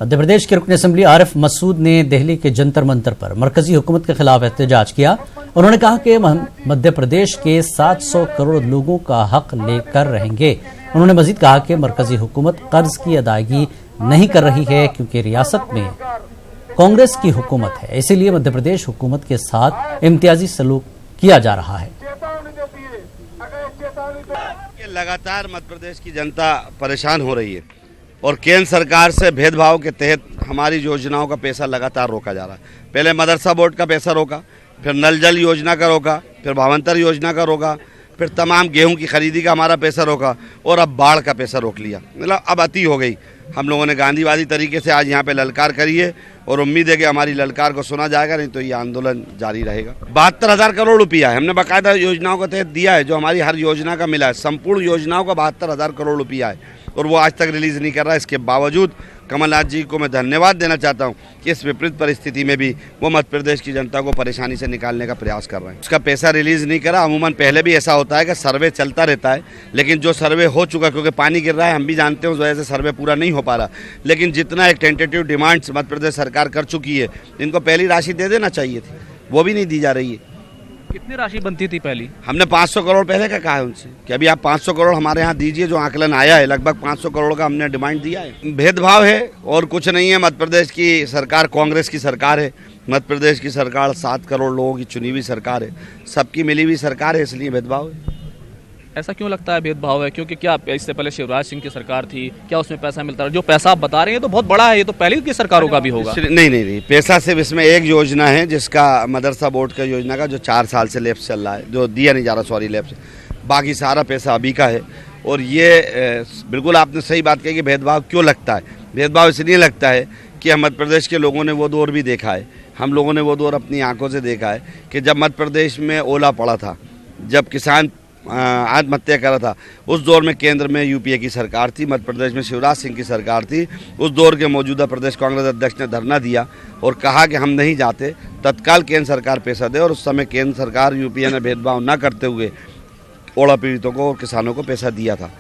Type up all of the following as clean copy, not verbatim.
मध्य प्रदेश के रुकन असेंबली आरिफ मसूद ने दिल्ली के जंतर मंतर पर मरकजी हुकूमत के खिलाफ एहतजाज किया। उन्होंने कहा कि मध्य प्रदेश के 700 करोड़ लोगों का हक लेकर रहेंगे। उन्होंने मजीद कहा कि मरकजी हुकूमत कर्ज की अदायगी नहीं कर रही है क्योंकि रियासत में कांग्रेस की हुकूमत है, इसीलिए मध्य प्रदेश हुकूमत के साथ इम्तियाजी सलूक किया जा रहा है। लगातार मध्य प्रदेश की जनता परेशान हो रही है और केंद्र सरकार से भेदभाव के तहत हमारी योजनाओं का पैसा लगातार रोका जा रहा है। पहले मदरसा बोर्ड का पैसा रोका, फिर नल जल योजना का रोका, फिर भावंतर योजना का रोका, फिर तमाम गेहूं की खरीदी का हमारा पैसा रोका और अब बाढ़ का पैसा रोक लिया। मतलब अब अति हो गई। हम लोगों ने गांधीवादी तरीके से आज यहाँ पे ललकार करी है और उम्मीद है कि हमारी ललकार को सुना जाएगा, नहीं तो ये आंदोलन जारी रहेगा। 72,000 करोड़ रुपया है, हमने बाकायदा योजनाओं के तहत दिया है, जो हमारी हर योजना का मिला है। संपूर्ण योजनाओं का 72,000 करोड़ रुपया है और वो आज तक रिलीज़ नहीं कर रहा है। इसके बावजूद कमलनाथ जी को मैं धन्यवाद देना चाहता हूं कि इस विपरीत परिस्थिति में भी वो मध्य प्रदेश की जनता को परेशानी से निकालने का प्रयास कर रहे हैं। उसका पैसा रिलीज़ नहीं करा। अमूमन पहले भी ऐसा होता है कि सर्वे चलता रहता है, लेकिन जो सर्वे हो चुका, क्योंकि पानी गिर रहा है, हम भी जानते हैं, उस वजह से सर्वे पूरा नहीं हो पा रहा। लेकिन जितना एक टेंटेटिव डिमांड्स मध्य प्रदेश सरकार कर चुकी है, इनको पहली राशि दे देना चाहिए थी, वो भी नहीं दी जा रही है। कितनी राशि बनती थी पहली? हमने 500 करोड़ पहले का कहा है उनसे कि अभी आप 500 करोड़ हमारे यहाँ दीजिए। जो आकलन आया है लगभग 500 करोड़ का हमने डिमांड दिया है। भेदभाव है और कुछ नहीं है। मध्य प्रदेश की सरकार कांग्रेस की सरकार है। मध्य प्रदेश की सरकार 7 करोड़ लोगों की चुनी हुई सरकार है, सबकी मिली हुई सरकार है, इसलिए भेदभाव है। ऐसा क्यों लगता है भेदभाव है? क्योंकि क्या इससे पहले शिवराज सिंह की सरकार थी, क्या उसमें पैसा मिलता रहा? जो पैसा आप बता रहे हैं तो बहुत बड़ा है, ये तो पहले की सरकारों का भी होगा। नहीं, पैसा सिर्फ इसमें एक योजना है जिसका मदरसा बोर्ड का योजना का जो 4 साल से लैप्स चल रहा है, जो दिया नहीं जा रहा, सॉरी लैप्स। बाकी सारा पैसा अभी का है। और ये बिल्कुल आपने सही बात कही कि भेदभाव क्यों लगता है। भेदभाव इसलिए लगता है कि मध्य प्रदेश के लोगों ने वो दौर भी देखा है, हम लोगों ने वो दौर अपनी आंखों से देखा है कि जब मध्य प्रदेश में ओला पड़ा था, जब किसान आत्महत्या करा था, उस दौर में केंद्र में यूपीए की सरकार थी, मध्य प्रदेश में शिवराज सिंह की सरकार थी। उस दौर के मौजूदा प्रदेश कांग्रेस अध्यक्ष ने धरना दिया और कहा कि हम नहीं जाते, तत्काल केंद्र सरकार पैसा दे। और उस समय केंद्र सरकार यूपीए ने भेदभाव न करते हुए ओला पीड़ितों को और किसानों को पैसा दिया था।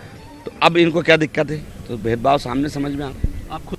तो अब इनको क्या दिक्कत है? तो भेदभाव सामने समझ में आप खुद